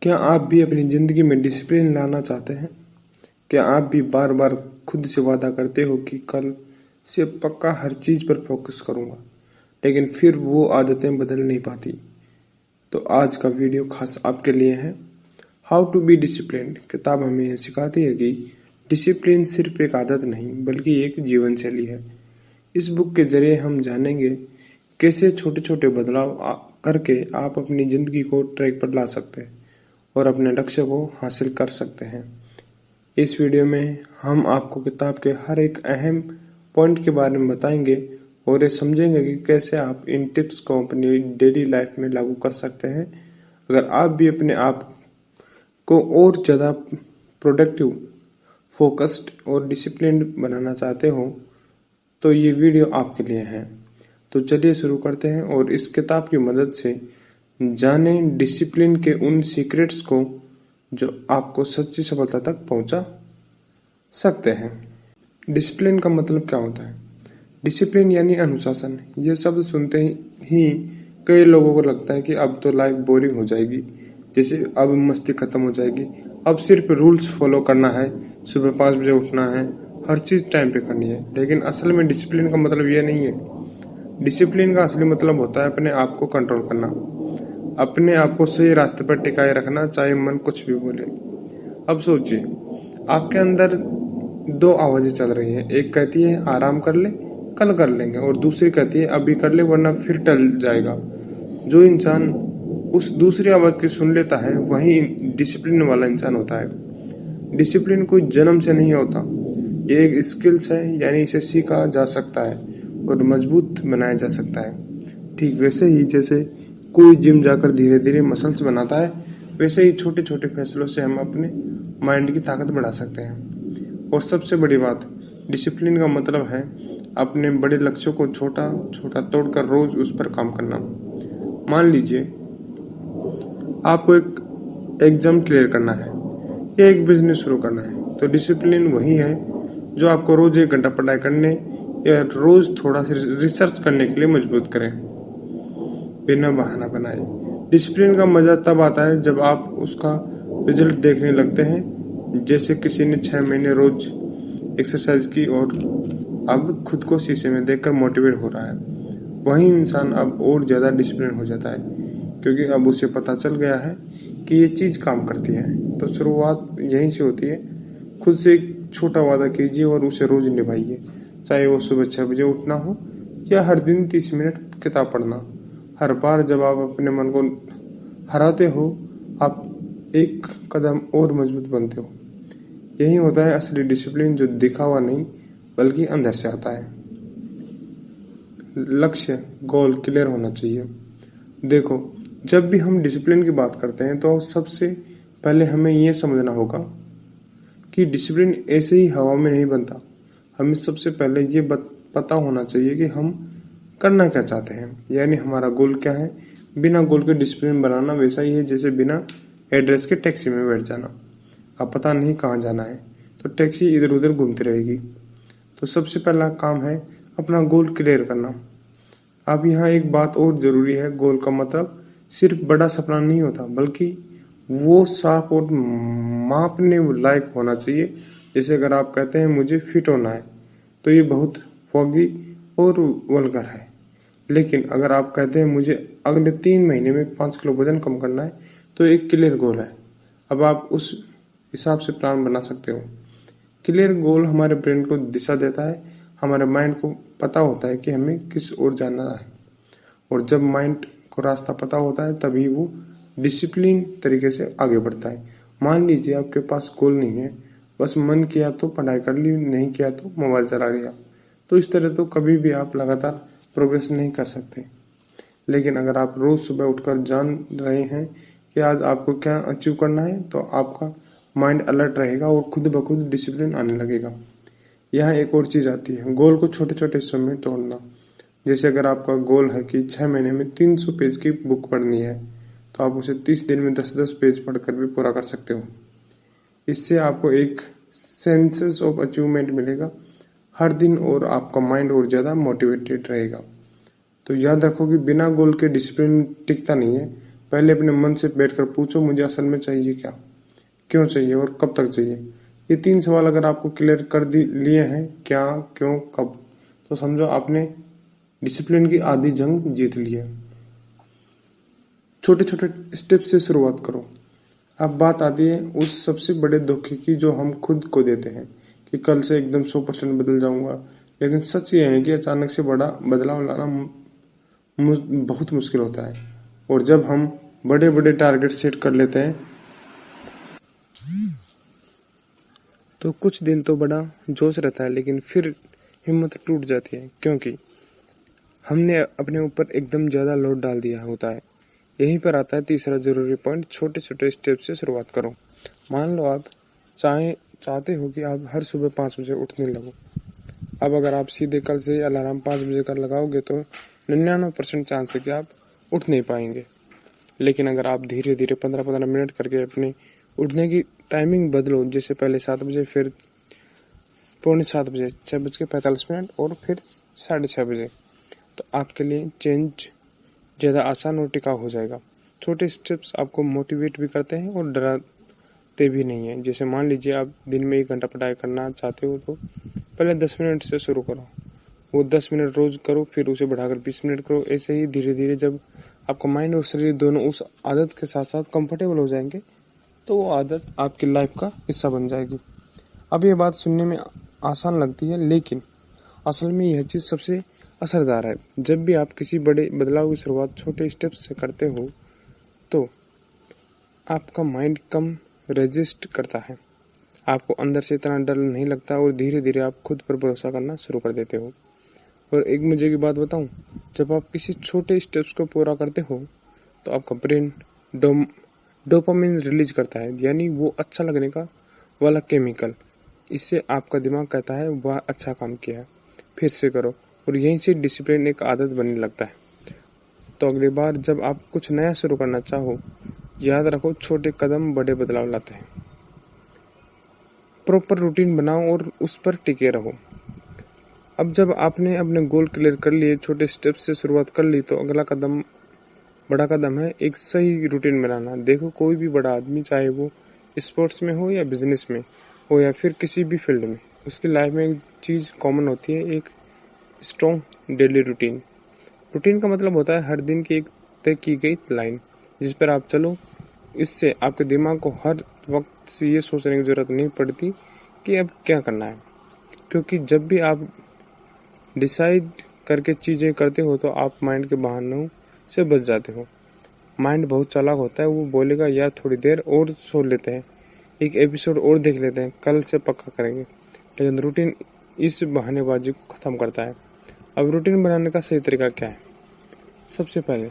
क्या आप भी अपनी ज़िंदगी में डिसिप्लिन लाना चाहते हैं? क्या आप भी बार बार खुद से वादा करते हो कि कल से पक्का हर चीज़ पर फोकस करूंगा, लेकिन फिर वो आदतें बदल नहीं पाती? तो आज का वीडियो खास आपके लिए है। How to be discipline. किताब हमें यह सिखाती है कि डिसिप्लिन सिर्फ एक आदत नहीं बल्कि एक जीवन शैली है। इस बुक के जरिए हम जानेंगे कैसे छोटे छोटे बदलाव करके आप अपनी ज़िंदगी को ट्रैक पर ला सकते हैं और अपने लक्ष्य को हासिल कर सकते हैं। इस वीडियो में हम आपको किताब के हर एक अहम पॉइंट के बारे में बताएंगे और ये समझेंगे कि कैसे आप इन टिप्स को अपनी डेली लाइफ में लागू कर सकते हैं। अगर आप भी अपने आप को और ज़्यादा प्रोडक्टिव, फोकस्ड और डिसिप्लिन्ड बनाना चाहते हो तो ये वीडियो आपके लिए है। तो चलिए शुरू करते हैं और इस किताब की मदद से जाने डिसिप्लिन के उन सीक्रेट्स को जो आपको सच्ची सफलता तक पहुंचा सकते हैं। डिसिप्लिन का मतलब क्या होता है? डिसिप्लिन यानी अनुशासन। ये शब्द सुनते ही कई लोगों को लगता है कि अब तो लाइफ बोरिंग हो जाएगी, जैसे अब मस्ती खत्म हो जाएगी, अब सिर्फ रूल्स फॉलो करना है, सुबह 5 बजे उठना है, हर चीज़ टाइम पे करनी है। लेकिन असल में डिसिप्लिन का मतलब ये नहीं है। डिसिप्लिन का असली मतलब होता है अपने आप को कंट्रोल करना, अपने आप को सही रास्ते पर टिकाए रखना, चाहे मन कुछ भी बोले। अब सोचिए, आपके अंदर दो आवाजें चल रही हैं। एक कहती है आराम कर ले, कल कर लेंगे, और दूसरी कहती है अभी कर ले वरना फिर टल जाएगा। जो इंसान उस दूसरी आवाज की सुन लेता है वही डिसिप्लिन वाला इंसान होता है। डिसिप्लिन कोई जन्म से नहीं होता, ये एक स्किल्स है, यानी इसे सीखा जा सकता है और मजबूत बनाया जा सकता है। ठीक वैसे ही जैसे कोई जिम जाकर धीरे धीरे मसल्स बनाता है, वैसे ही छोटे छोटे फैसलों से हम अपने माइंड की ताकत बढ़ा सकते हैं। और सबसे बड़ी बात, डिसिप्लिन का मतलब है अपने बड़े लक्ष्यों को छोटा छोटा तोड़कर रोज उस पर काम करना। मान लीजिए आपको एक एग्जाम क्लियर करना है या एक बिजनेस शुरू करना है, तो डिसिप्लिन वही है जो आपको रोज 1 घंटा पढ़ाई करने या रोज थोड़ा सा रिसर्च करने के लिए मजबूत करें, बिना बहाना बनाए। डिसिप्लिन का मजा तब आता है जब आप उसका रिजल्ट देखने लगते हैं, जैसे किसी ने 6 महीने रोज एक्सरसाइज की और अब खुद को शीशे में देखकर मोटिवेट हो रहा है। वही इंसान अब और ज्यादा डिसिप्लिन हो जाता है, क्योंकि अब उसे पता चल गया है कि ये चीज काम करती है। तो शुरुआत यहीं से होती है। खुद से एक छोटा वादा कीजिए और उसे रोज निभाइए, चाहे वो सुबह 6 बजे उठना हो या हर दिन 30 मिनट किताब पढ़ना। हर बार जब आप अपने मन को हराते हो, आप एक कदम और मजबूत बनते हो। यही होता है असली डिसिप्लिन, जो दिखावा नहीं बल्कि अंदर से आता है। लक्ष्य, गोल क्लियर होना चाहिए। देखो, जब भी हम डिसिप्लिन की बात करते हैं तो सबसे पहले हमें यह समझना होगा कि डिसिप्लिन ऐसे ही हवा में नहीं बनता। हमें सबसे पहले ये पता होना चाहिए कि हम करना क्या चाहते हैं, यानी हमारा गोल क्या है। बिना गोल के डिसिप्लिन बनाना वैसा ही है जैसे बिना एड्रेस के टैक्सी में बैठ जाना। अब पता नहीं कहाँ जाना है तो टैक्सी इधर उधर घूमती रहेगी। तो सबसे पहला काम है अपना गोल क्लियर करना। अब यहाँ एक बात और जरूरी है, गोल का मतलब सिर्फ बड़ा सपना नहीं होता, बल्कि वो साफ और मापने लायक होना चाहिए। जैसे अगर आप कहते हैं मुझे फिट होना है, तो ये बहुत फॉगी और वल्गर है। लेकिन अगर आप कहते हैं मुझे अगले 3 महीने में 5 किलो वजन कम करना है, तो एक क्लियर गोल है। अब आप उस हिसाब से प्लान बना सकते हो। क्लियर गोल हमारे ब्रेन को दिशा देता है, हमारे माइंड को पता होता है कि हमें किस ओर जाना है, और जब माइंड को रास्ता पता होता है तभी वो डिसिप्लिन तरीके से आगे बढ़ता है। मान लीजिए आपके पास गोल नहीं है, बस मन किया तो पढ़ाई कर ली, नहीं किया तो मोबाइल चला लिया, तो इस तरह तो कभी भी आप लगातार प्रोग्रेस नहीं कर सकते। लेकिन अगर आप रोज सुबह उठकर जान रहे हैं कि आज आपको क्या अचीव करना है, तो आपका माइंड अलर्ट रहेगा और खुद ब खुद डिसिप्लिन आने लगेगा। यहाँ एक और चीज आती है, गोल को छोटे छोटे हिस्सों में तोड़ना। जैसे अगर आपका गोल है कि 6 महीने में 300 पेज की बुक पढ़नी है, तो आप उसे 30 दिन में 10-10 पेज पढ़कर भी पूरा कर सकते हो। इससे आपको एक सेंस ऑफ अचीवमेंट मिलेगा हर दिन और आपका माइंड और ज़्यादा मोटिवेटेड रहेगा। तो याद रखो कि बिना गोल के डिसिप्लिन टिकता नहीं है, पहले अपने मन से बैठकर पूछो, मुझे असल में चाहिए क्या, क्यों चाहिए और कब तक चाहिए। ये 3 सवाल अगर आपको क्लियर कर लिए हैं, क्या, क्यों, कब, तो समझो आपने डिसिप्लिन की आधी जंग जीत ली है। छोटे छोटे स्टेप से शुरुआत करो। अब बात आती है उस सबसे बड़े धोखे की जो हम खुद को देते हैं कि कल से एकदम 100% बदल जाऊंगा। लेकिन सच ये है कि अचानक से बड़ा बदलाव लाना बहुत मुश्किल होता है। और जब हम बड़े बड़े टारगेट सेट कर लेते हैं तो कुछ दिन तो बड़ा जोश रहता है, लेकिन फिर हिम्मत टूट जाती है क्योंकि हमने अपने ऊपर एकदम ज़्यादा लोड डाल दिया होता है। यहीं पर आता है तीसरा जरूरी पॉइंट, छोटे छोटे स्टेप से शुरुआत करो। मान लो आप चाहते हो कि आप हर सुबह 5 बजे उठने लगो। अब अगर आप सीधे कल से अलार्म 5 बजे का लगाओगे तो 99% चांस है कि आप उठ नहीं पाएंगे। लेकिन अगर आप धीरे धीरे 15-15 मिनट करके अपने उठने की टाइमिंग बदलो, जैसे पहले 7 बजे, फिर 6:45 बजे, 6:45 और फिर 6:30 बजे, तो आपके लिए चेंज ज़्यादा आसान और टिकाऊ हो जाएगा। छोटे स्टेप्स आपको मोटिवेट भी करते हैं और डराते भी नहीं हैं। जैसे मान लीजिए आप दिन में 1 घंटा पढ़ाई करना चाहते हो तो पहले 10 मिनट से शुरू करो, वो 10 मिनट रोज करो, फिर उसे बढ़ाकर 20 मिनट करो। ऐसे ही धीरे धीरे जब आपका माइंड और शरीर दोनों उस आदत के साथ साथ कंफर्टेबल हो जाएंगे तो वो आदत आपकी लाइफ का हिस्सा बन जाएगी। अब ये बात सुनने में आसान लगती है, लेकिन असल में यह चीज़ सबसे असरदार है। जब भी आप किसी बड़े बदलाव की शुरुआत छोटे स्टेप्स से करते हो तो आपका माइंड कम रेजिस्ट करता है, आपको अंदर से इतना डर नहीं लगता और धीरे धीरे आप खुद पर भरोसा करना शुरू कर देते हो। और एक मजे की बात बताऊं, जब आप किसी छोटे स्टेप्स को पूरा करते हो तो आपका ब्रेन डोपामिन रिलीज करता है, यानी वो अच्छा लगने का वाला केमिकल। इससे आपका दिमाग कहता है वाह अच्छा काम किया है, फिर से करो, और यहीं से डिसिप्लिन एक आदत बनने लगता है। तो अगली बार जब आप कुछ नया शुरू करना चाहो, याद रखो छोटे कदम बड़े बदलाव लाते हैं। प्रॉपर रूटीन बनाओ और उस पर टिके रहो। अब जब आपने अपने गोल क्लियर कर लिए, छोटे स्टेप्स से शुरुआत कर ली, तो अगला कदम बड़ा कदम है एक सही रूटीन बनाना। देखो कोई भी बड़ा आदमी, चाहे वो स्पोर्ट्स में हो या बिजनेस में हो या फिर किसी भी फील्ड में, उसकी लाइफ में एक चीज़ कॉमन होती है, एक स्ट्रॉन्ग डेली रूटीन। रूटीन का मतलब होता है हर दिन की एक तय की गई लाइन जिस पर आप चलो। इससे आपके दिमाग को हर वक्त ये सोचने की ज़रूरत नहीं पड़ती कि अब क्या करना है, क्योंकि जब भी आप डिसाइड करके चीज़ें करते हो तो आप माइंड के बहानों से बच जाते हो। माइंड बहुत चालाक होता है, वो बोलेगा यार थोड़ी देर और सो लेते हैं, एक एपिसोड और देख लेते हैं, कल से पक्का करेंगे। लेकिन रूटीन इस बहानेबाजी को ख़त्म करता है। अब रूटीन बनाने का सही तरीका क्या है? सबसे पहले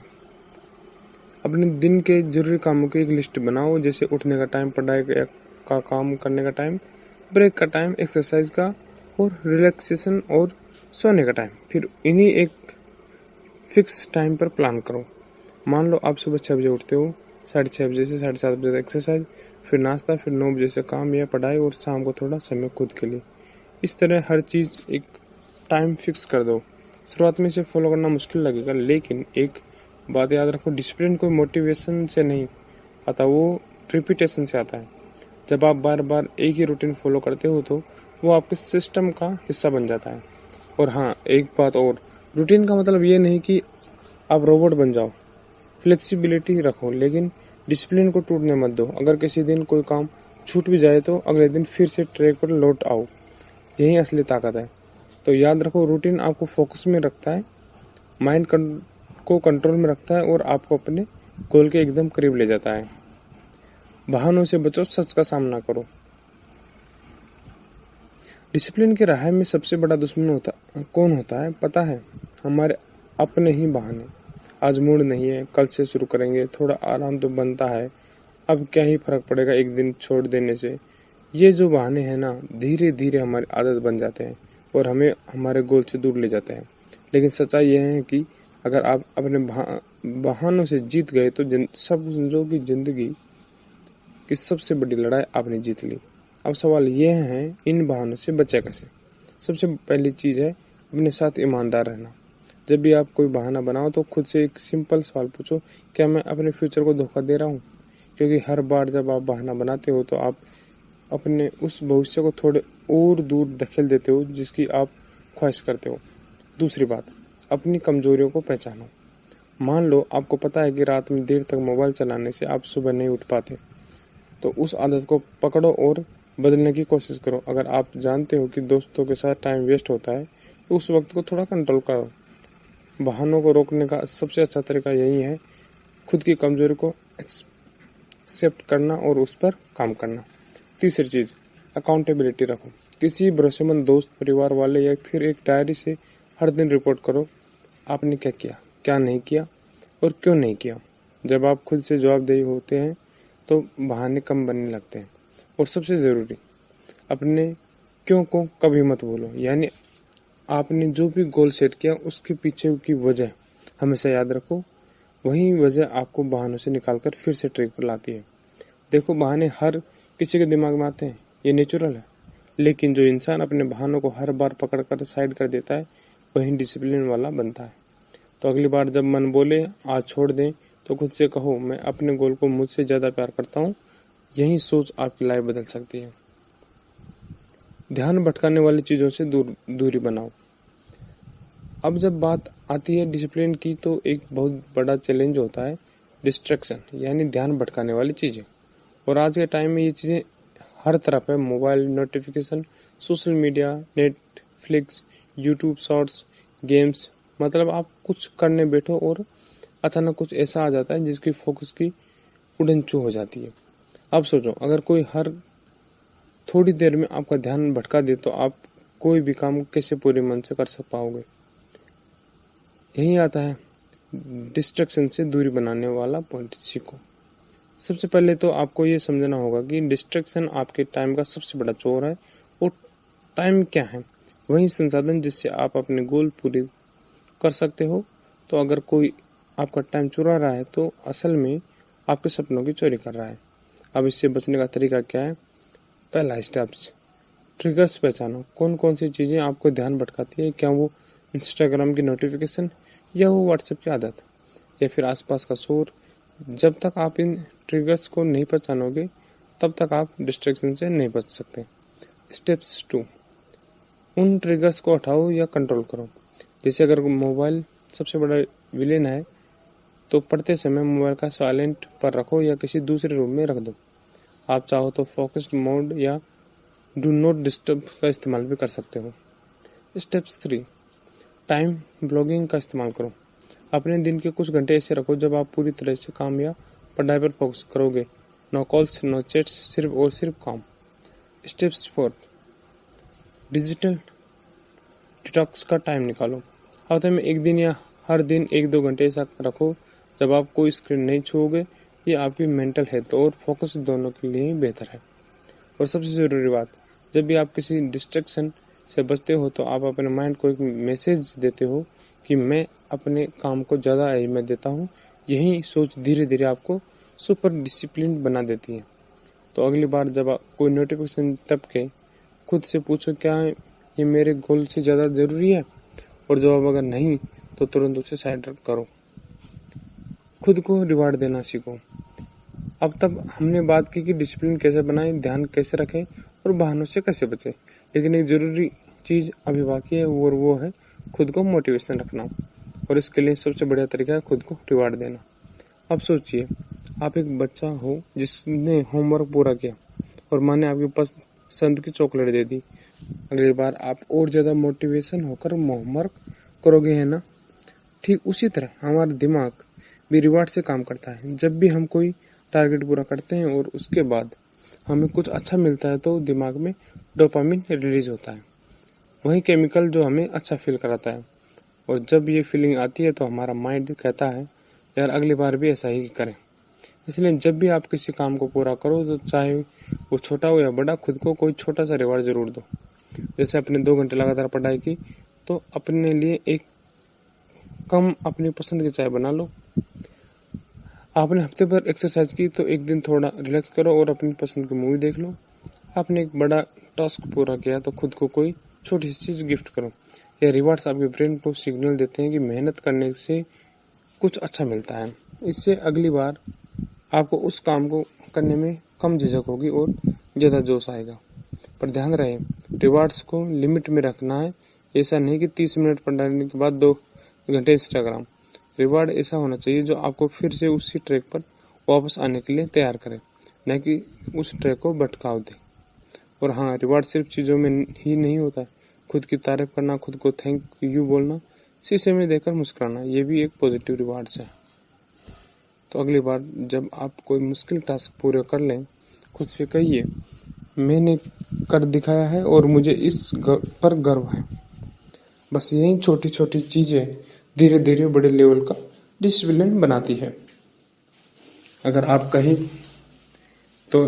अपने दिन के जरूरी कामों की एक लिस्ट बनाओ, जैसे उठने का टाइम, पढ़ाई का काम करने का टाइम, ब्रेक का टाइम, एक्सरसाइज का और रिलैक्सेशन और सोने का टाइम। फिर इन्हीं एक फिक्स टाइम पर प्लान करो। मान लो आप सुबह 6 बजे उठते हो, 6:30 बजे से 7:30 बजे तक एक्सरसाइज, फिर नाश्ता, फिर 9 बजे से काम या पढ़ाई और शाम को थोड़ा समय खुद के लिए। इस तरह हर चीज़ एक टाइम फिक्स कर दो। शुरुआत में इसे फॉलो करना मुश्किल लगेगा, लेकिन एक बात याद रखो, डिसिप्लिन कोई मोटिवेशन से नहीं आता, वो रिपीटेशन से आता है। जब आप बार बार एक ही रूटीन फॉलो करते हो तो वो आपके सिस्टम का हिस्सा बन जाता है। और हाँ, एक बात और, रूटीन का मतलब ये नहीं कि आप रोबोट बन जाओ। फ्लेक्सिबिलिटी रखो, लेकिन डिसिप्लिन को टूटने मत दो। अगर किसी दिन कोई काम छूट भी जाए तो अगले दिन फिर से ट्रैक पर लौट आओ, यही असली ताकत है। तो याद रखो, रूटीन आपको फोकस में रखता है, माइंड को कंट्रोल में रखता है और आपको अपने गोल के एकदम करीब ले जाता है। बहानों से बचो, सच का सामना करो। डिसिप्लिन की राह में सबसे बड़ा दुश्मन कौन होता है पता है? हमारे अपने ही बहाने। आज मूड नहीं है, कल से शुरू करेंगे, थोड़ा आराम तो बनता है, अब क्या ही फर्क पड़ेगा एक दिन छोड़ देने से। ये जो बहाने हैं ना, धीरे धीरे हमारी आदत बन जाते हैं और हमें हमारे गोल से दूर ले जाते हैं। लेकिन सच्चाई यह है कि अगर आप अपने बहानों से जीत गए तो समझो कि जिंदगी की सबसे बड़ी लड़ाई आपने जीत ली। अब सवाल यह है, इन बहानों से बचे कैसे? सबसे पहली चीज़ है अपने साथ ईमानदार रहना। जब भी आप कोई बहाना बनाओ तो खुद से एक सिंपल सवाल पूछो, क्या मैं अपने फ्यूचर को धोखा दे रहा हूँ? क्योंकि हर बार जब आप बहाना बनाते हो तो आप अपने उस भविष्य को थोड़े और दूर धकेल देते हो जिसकी आप ख्वाहिश करते हो। दूसरी बात, अपनी कमजोरियों को पहचानो। मान लो आपको पता है कि रात में देर तक मोबाइल चलाने से आप सुबह नहीं उठ पाते, तो उस आदत को पकड़ो और बदलने की कोशिश करो। अगर आप जानते हो कि दोस्तों के साथ टाइम वेस्ट होता है तो उस वक्त को थोड़ा कंट्रोल करो। बहानों को रोकने का सबसे अच्छा तरीका यही है, खुद की कमजोरी को एक्सेप्ट करना और उस पर काम करना। तीसरी चीज़, अकाउंटेबिलिटी रखो। किसी भरोसेमंद दोस्त, परिवार वाले या फिर एक डायरी से हर दिन रिपोर्ट करो, आपने क्या किया, क्या नहीं किया और क्यों नहीं किया। जब आप खुद से जवाबदेही होते हैं तो बहाने कम बनने लगते हैं। और सबसे ज़रूरी, अपने क्यों को कभी मत भूलो। यानी आपने जो भी गोल सेट किया उसके पीछे की वजह हमेशा याद रखो। वही वजह आपको बहानों से निकालकर फिर से ट्रैक पर लाती है। देखो, बहाने हर किसी के दिमाग में आते हैं, ये नेचुरल है, लेकिन जो इंसान अपने बहानों को हर बार पकड़कर साइड कर देता है वही डिसिप्लिन वाला बनता है। तो अगली बार जब मन बोले आज छोड़ दें तो खुद से कहो, मैं अपने गोल को मुझसे ज़्यादा प्यार करता हूँ। यही सोच आपकी लाइफ बदल सकती है। ध्यान भटकाने वाली चीज़ों से दूरी बनाओ। अब जब बात आती है डिसिप्लिन की तो एक बहुत बड़ा चैलेंज होता है डिस्ट्रैक्शन, यानी ध्यान भटकाने वाली चीज़ें। और आज के टाइम में ये चीज़ें हर तरफ है। Mobile notification, social media, Netflix, YouTube shorts, games. मतलब आप कुछ करने बैठो और अचानक कुछ ऐसा आ जाता है जिसकी फोकस की उड़न चू हो जाती है। अब सोचो, अगर कोई हर थोड़ी देर में आपका ध्यान भटका दे तो आप कोई भी काम कैसे पूरे मन से कर पाओगे। यही आता है डिस्ट्रैक्शन से दूरी बनाने वाला पॉइंट। सीखो। सबसे पहले तो आपको ये समझना होगा कि डिस्ट्रैक्शन आपके टाइम का सबसे बड़ा चोर है। और टाइम क्या है? वही संसाधन जिससे आप अपने गोल पूरे कर सकते हो। तो अगर कोई आपका टाइम चुरा रहा है तो असल में आपके सपनों की चोरी कर रहा है। अब इससे बचने का तरीका क्या है? पहला स्टेप्स, ट्रिगर्स पहचानो। कौन कौन सी चीज़ें आपको ध्यान भटकाती है? क्या वो इंस्टाग्राम की नोटिफिकेशन, या वो व्हाट्सएप की आदत, या फिर आसपास का शोर? जब तक आप इन ट्रिगर्स को नहीं पहचानोगे तब तक आप डिस्ट्रैक्शन से नहीं बच सकते। स्टेप्स 2, उन ट्रिगर्स को हटाओ या कंट्रोल करो। जैसे अगर मोबाइल सबसे बड़ा विलेन है तो पढ़ते समय मोबाइल का साइलेंट पर रखो या किसी दूसरे रूम में रख दो। आप चाहो तो फोकस्ड मोड या डू नॉट डिस्टर्ब का इस्तेमाल भी कर सकते हो। स्टेप्स 3, टाइम ब्लॉगिंग का इस्तेमाल करो। अपने दिन के कुछ घंटे ऐसे रखो जब आप पूरी तरह से काम या पढ़ाई पर फोकस करोगे। नो कॉल्स, नो चैट्स, सिर्फ और सिर्फ काम। स्टेप्स 4, डिजिटल डिटॉक्स का टाइम निकालो। हफ्ते में एक दिन या हर दिन 1-2 घंटे ऐसा रखो जब आप कोई स्क्रीन नहीं छूओगे। ये आपकी मेंटल हेल्थ और फोकस दोनों के लिए ही बेहतर है। और सबसे ज़रूरी बात, जब भी आप किसी डिस्ट्रैक्शन से बचते हो तो आप अपने माइंड को एक मैसेज देते हो कि मैं अपने काम को ज़्यादा अहमियत देता हूँ। यही सोच धीरे धीरे आपको सुपर डिसिप्लिन बना देती है। तो अगली बार जब कोई नोटिफिकेशन टपके, खुद से पूछो, क्या ये मेरे गोल से ज़्यादा ज़रूरी है? और जवाब अगर नहीं तो तुरंत उसे साइड करो। खुद को रिवार्ड देना सीखो। अब तक हमने बात की कि डिसिप्लिन कैसे बनाएं, ध्यान कैसे रखें और बहानों से कैसे बचें। लेकिन एक ज़रूरी चीज़ अभी बाकी है और वो है खुद को मोटिवेशन रखना। और इसके लिए सबसे बढ़िया तरीका है खुद को रिवार्ड देना। अब सोचिए, आप एक बच्चा हो जिसने होमवर्क पूरा किया और माँ ने आपके पसंद की चॉकलेट दे दी। अगली बार आप और ज़्यादा मोटिवेशन होकर होमवर्क करोगे, है ना? ठीक उसी तरह हमारा दिमाग भी रिवार्ड से काम करता है। जब भी हम कोई टारगेट पूरा करते हैं और उसके बाद हमें कुछ अच्छा मिलता है तो दिमाग में डोपामिन रिलीज होता है, वही केमिकल जो हमें अच्छा फील कराता है। और जब ये फीलिंग आती है तो हमारा माइंड कहता है यार अगली बार भी ऐसा ही करें। इसलिए जब भी आप किसी काम को पूरा करो तो चाहे वो छोटा हो या बड़ा, खुद को कोई छोटा सा रिवार्ड ज़रूर दो। जैसे अपने 2 घंटे लगातार पढ़ाई की तो अपने लिए एक कम अपनी पसंद की चाय बना लो। आपने हफ्ते भर एक्सरसाइज की तो एक दिन थोड़ा रिलैक्स करो और अपनी पसंद की मूवी देख लो। आपने एक बड़ा टास्क पूरा किया तो खुद को कोई छोटी सी चीज़ गिफ्ट करो। ये रिवार्ड्स आपके ब्रेन को सिग्नल देते हैं कि मेहनत करने से कुछ अच्छा मिलता है। इससे अगली बार आपको उस काम को करने में कम झिझक होगी और ज़्यादा जोश आएगा। पर ध्यान रहे, रिवार्ड्स को लिमिट में रखना है। ऐसा नहीं कि 30 मिनट पढ़ने के बाद 2 घंटे इंस्टाग्राम। रिवार्ड ऐसा होना चाहिए जो आपको फिर से उसी ट्रैक पर वापस आने के लिए तैयार करे, न कि उस ट्रैक को भटकाव दे। और हाँ, रिवार्ड सिर्फ चीज़ों में ही नहीं होता है। खुद की तारीफ करना, खुद को थैंक यू बोलना, शीशे में देखकर मुस्कुराना, ये भी एक पॉजिटिव रिवार्ड्स है। तो अगली बार जब आप कोई मुश्किल टास्क पूरे कर लें, खुद से कहिए, मैंने कर दिखाया है और मुझे इस पर गर्व है। बस यही छोटी छोटी चीज़ें धीरे धीरे बड़े लेवल का डिसिप्लिन बनाती है। अगर आप कहें तो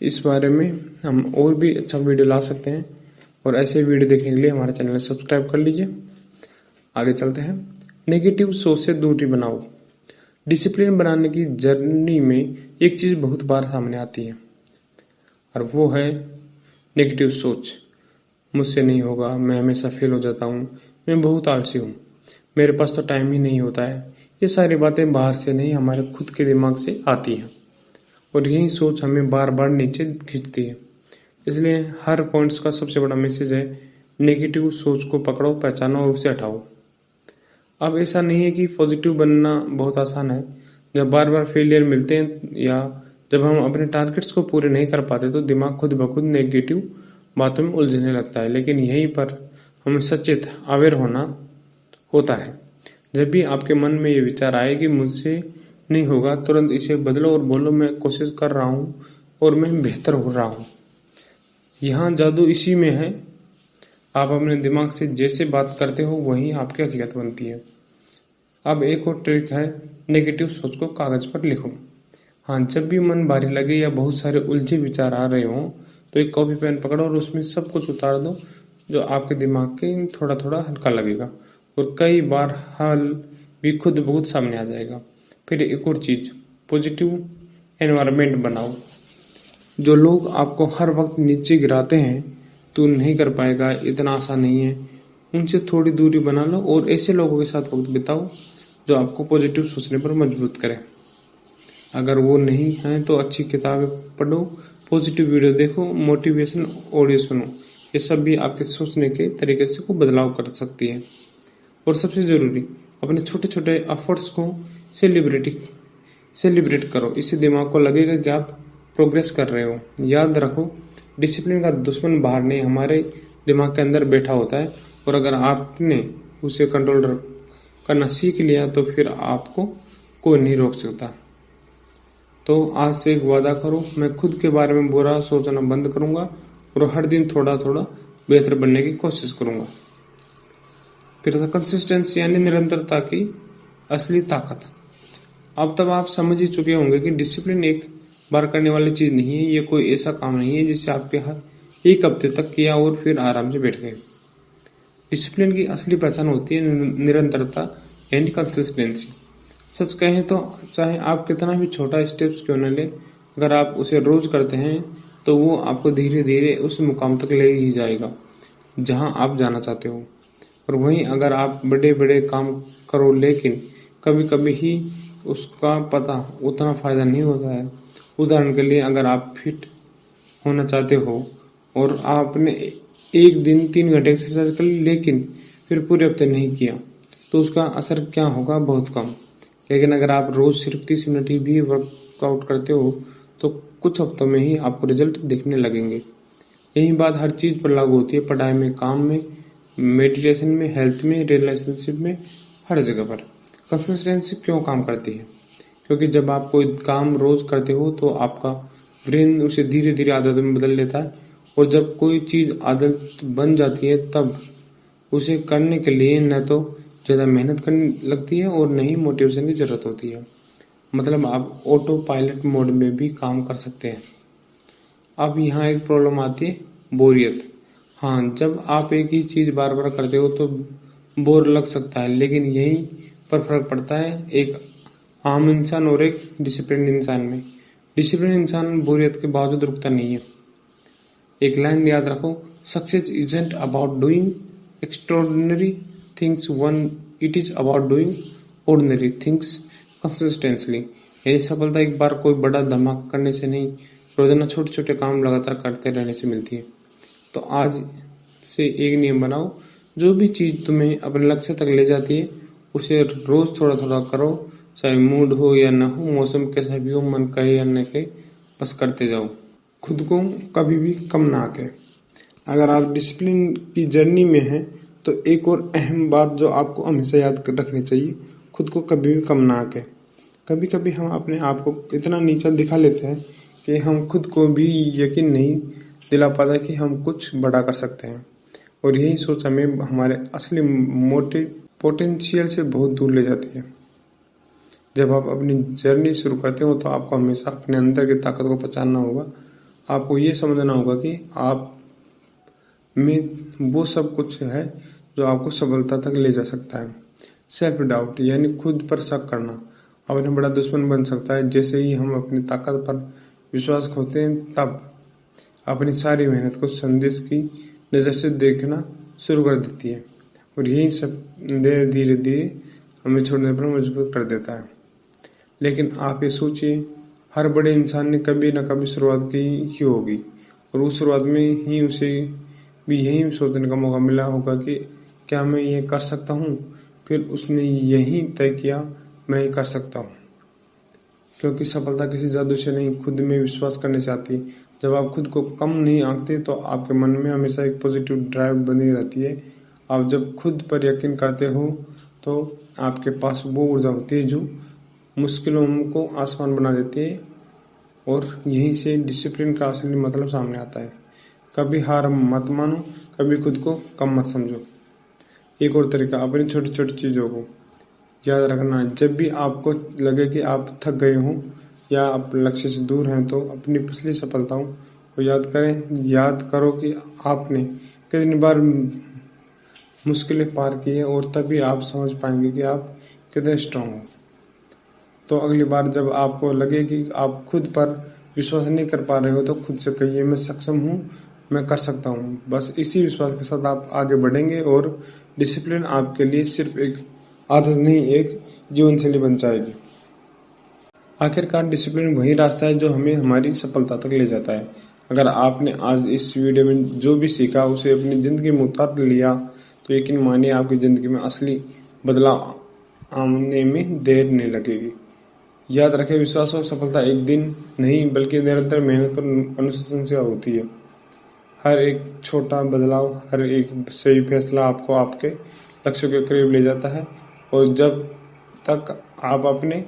इस बारे में हम और भी अच्छा वीडियो ला सकते हैं, और ऐसे वीडियो देखने के लिए हमारे चैनल सब्सक्राइब कर लीजिए। आगे चलते हैं। नेगेटिव सोच से दूरी बनाओ। डिसिप्लिन बनाने की जर्नी में एक चीज़ बहुत बार सामने आती है, और वो है नेगेटिव सोच। मुझसे नहीं होगा, मैं हमेशा फेल हो जाता हूँ, मैं बहुत आलसी हूँ, मेरे पास तो टाइम ही नहीं होता है। ये सारी बातें बाहर से नहीं, हमारे खुद के दिमाग से आती हैं, और यही सोच हमें बार बार नीचे खींचती है। इसलिए हर पॉइंट्स का सबसे बड़ा मैसेज है, नेगेटिव सोच को पकड़ो, पहचानो और उसे हटाओ। अब ऐसा नहीं है कि पॉजिटिव बनना बहुत आसान है। जब बार बार फेलियर मिलते हैं या जब हम अपने टारगेट्स को पूरे नहीं कर पाते, तो दिमाग खुद ब खुद नेगेटिव बातों में उलझने लगता है। लेकिन यहीं पर हमें सचेत अवेयर होना होता है। जब भी आपके मन में ये विचार आए कि मुझसे नहीं होगा, तुरंत इसे बदलो और बोलो, मैं कोशिश कर रहा हूँ और मैं बेहतर हो रहा हूँ। यहाँ जादू इसी में है, आप अपने दिमाग से जैसे बात करते हो वही आपकी हकीकत बनती है। अब एक और ट्रिक है, नेगेटिव सोच को कागज पर लिखो। हाँ, जब भी मन भारी लगे या बहुत सारे उलझे विचार आ रहे हो, तो एक कॉपी पेन पकड़ो और उसमें सब कुछ उतार दो जो आपके दिमाग के थोड़ा थोड़ा हल्का लगेगा, और कई बार हल भी खुद बहुत सामने आ जाएगा। फिर एक और चीज़, पॉजिटिव एनवायरनमेंट बनाओ। जो लोग आपको हर वक्त नीचे गिराते हैं, तू नहीं कर पाएगा, इतना आसान नहीं है, उनसे थोड़ी दूरी बना लो और ऐसे लोगों के साथ वक्त बिताओ जो आपको पॉजिटिव सोचने पर मजबूत करें। अगर वो नहीं है तो अच्छी किताबें पढ़ो, पॉजिटिव वीडियो देखो, मोटिवेशन ऑडियो सुनो। ये सब भी आपके सोचने के तरीके से को बदलाव कर सकती है। और सबसे ज़रूरी, अपने छोटे छोटे एफर्ट्स को सेलिब्रेट करो। इससे दिमाग को लगेगा कि आप प्रोग्रेस कर रहे हो। याद रखो, डिसिप्लिन का दुश्मन बाहर नहीं, हमारे दिमाग के अंदर बैठा होता है, और अगर आपने उसे कंट्रोल करना सीख लिया तो फिर आपको कोई नहीं रोक सकता। तो आज से एक वादा करो, मैं खुद के बारे में बुरा सोचना बंद करूंगा और हर दिन थोड़ा थोड़ा बेहतर बनने की कोशिश करूंगा। फिर कंसिस्टेंसी यानी निरंतरता की असली ताकत। अब तब आप समझ ही चुके होंगे कि डिसिप्लिन एक बार करने वाली चीज़ नहीं है। ये कोई ऐसा काम नहीं है जिसे आपके हाथ एक हफ्ते तक किया और फिर आराम से बैठ गए। डिसिप्लिन की असली पहचान होती है निरंतरता यानी कंसिस्टेंसी। सच कहें तो चाहे आप कितना भी छोटा स्टेप्स क्यों न ले, अगर आप उसे रोज करते हैं तो वो आपको धीरे धीरे उस मुकाम तक ले ही जाएगा जहां आप जाना चाहते हो। और वहीं अगर आप बड़े बड़े काम करो लेकिन कभी कभी ही उसका पता उतना फायदा नहीं होता है। उदाहरण के लिए, अगर आप फिट होना चाहते हो और आपने एक दिन 3 घंटे एक्सरसाइज कर ली लेकिन फिर पूरे हफ्ते नहीं किया, तो उसका असर क्या होगा? बहुत कम। लेकिन अगर आप रोज सिर्फ 30 मिनट ही भी वर्कआउट करते हो तो कुछ हफ्तों में ही आपको रिजल्ट दिखने लगेंगे। यही बात हर चीज पर लागू होती है, पढ़ाई में, काम में, मेडिटेशन में, हेल्थ में, रिलेशनशिप में, हर जगह पर। कंसिस्टेंसी क्यों काम करती है? क्योंकि जब आप कोई काम रोज करते हो तो आपका ब्रेन उसे धीरे धीरे आदत में बदल लेता है, और जब कोई चीज आदत बन जाती है तब उसे करने के लिए न तो ज़्यादा मेहनत करनी लगती है और न ही मोटिवेशन की जरूरत होती है। मतलब आप ऑटो पायलट मोड में भी काम कर सकते हैं। अब यहाँ एक प्रॉब्लम आती है, बोरियत। हाँ, जब आप एक ही चीज़ बार बार करते हो तो बोर लग सकता है, लेकिन यहीं पर फर्क पड़ता है एक आम इंसान और एक डिसिप्लिन इंसान में। डिसिप्लिन इंसान बोरियत के बावजूद रुकता नहीं है। एक लाइन याद रखो, success isn't about doing, extraordinary things one it is about doing ordinary things consistently. यही सफलता एक बार कोई बड़ा धमाका करने से नहीं, रोजाना छोटे छोटे काम लगातार करते रहने से मिलती है। तो आज से एक नियम बनाओ, जो भी चीज तुम्हें अपने लक्ष्य तक ले जाती है उसे रोज थोड़ा थोड़ा करो, चाहे मूड हो या ना हो, मौसम कैसा भी हो, मन कहे या न कहे, बस करते जाओ। खुद को कभी भी कम ना आके। अगर आप डिसिप्लिन की जर्नी में हैं तो एक और अहम बात जो आपको हमेशा याद रखनी चाहिए, खुद को कभी भी कम ना आके। कभी कभी हम अपने आप को इतना नीचा दिखा लेते हैं कि हम खुद को भी यकीन नहीं दिला पाता कि हम कुछ बड़ा कर सकते हैं, और यही सोच हमें हमारे असली मोटे पोटेंशियल से बहुत दूर ले जाती है। जब आप अपनी जर्नी शुरू करते हो तो आपको हमेशा अपने अंदर की ताकत को पहचानना होगा। आपको ये समझना होगा कि आप में वो सब कुछ है जो आपको सफलता तक ले जा सकता है। सेल्फ डाउट यानी खुद पर शक करना अपने बड़ा दुश्मन बन सकता है। जैसे ही हम अपनी ताकत पर विश्वास खोते हैं तब अपनी सारी मेहनत को संदेश की नज़र से देखना शुरू कर देती है, और यही सब धीरे धीरे हमें छोड़ने पर मजबूर कर देता है। लेकिन आप ये सोचिए, हर बड़े इंसान ने कभी न कभी शुरुआत की ही होगी, और उस शुरुआत में ही उसे भी यही सोचने का मौका मिला होगा कि क्या मैं ये कर सकता हूँ। फिर उसने यही तय किया मैं ये कर सकता हूँ। क्योंकि सफलता किसी जादू से नहीं, खुद में विश्वास करने से आती है। जब आप खुद को कम नहीं आंकते तो आपके मन में हमेशा एक पॉजिटिव ड्राइव बनी रहती है। आप जब खुद पर यकीन करते हो तो आपके पास वो ऊर्जा होती है जो मुश्किलों को आसान बना देती है, और यहीं से डिसिप्लिन का असली मतलब सामने आता है। कभी हार मत मानो, कभी खुद को कम मत समझो। एक और तरीका, अपनी छोटी छोटी चीज़ों को याद रखना। जब भी आपको लगे कि आप थक गए हो या आप लक्ष्य से दूर हैं तो अपनी पिछली सफलताओं को याद करें। याद करो कि आपने कितनी बार मुश्किलें पार की है, और तभी आप समझ पाएंगे कि आप कितने स्ट्रांग हो। तो अगली बार जब आपको लगे कि आप खुद पर विश्वास नहीं कर पा रहे हो तो खुद से कहिए मैं सक्षम हूँ, मैं कर सकता हूँ। बस इसी विश्वास के साथ आप आगे बढ़ेंगे और डिसिप्लिन आपके लिए सिर्फ एक आदत नहीं, एक जीवन शैली बन जाएगी। आखिरकार डिसिप्लिन वही रास्ता है जो हमें हमारी सफलता तक ले जाता है। अगर आपने आज इस वीडियो में जो भी सीखा उसे अपनी ज़िंदगी में उतार लिया तो यकीन मानिए आपकी ज़िंदगी में असली बदलाव आने में देर नहीं लगेगी। याद रखें, विश्वास और सफलता एक दिन नहीं बल्कि निरंतर मेहनत और अनुशासन से होती है। हर एक छोटा बदलाव, हर एक सही फैसला आपको आपके लक्ष्य के करीब ले जाता है, और जब तक आप अपने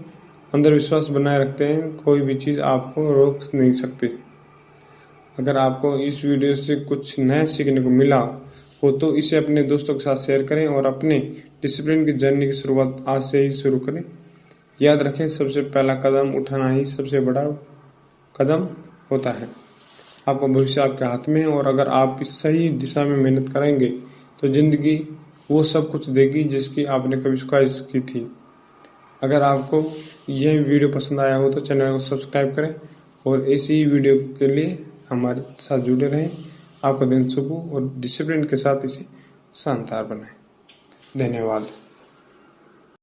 अंदर विश्वास बनाए रखते हैं कोई भी चीज़ आपको रोक नहीं सकती। अगर आपको इस वीडियो से कुछ नया सीखने को मिला हो तो इसे अपने दोस्तों के साथ शेयर करें और अपने डिसिप्लिन की जर्नी की शुरुआत आज से ही शुरू करें। याद रखें, सबसे पहला कदम उठाना ही सबसे बड़ा कदम होता है। आपका भविष्य आपके हाथ में है, और अगर आप इस सही दिशा में मेहनत करेंगे तो ज़िंदगी वो सब कुछ देगी जिसकी आपने कभी ख्वाहिश की थी। अगर आपको यह वीडियो पसंद आया हो तो चैनल को सब्सक्राइब करें, और ऐसी ही वीडियो के लिए हमारे साथ जुड़े रहें। आपका दिन शुभ हो और डिसिप्लिन के साथ इसे शानदार बनाएं। धन्यवाद।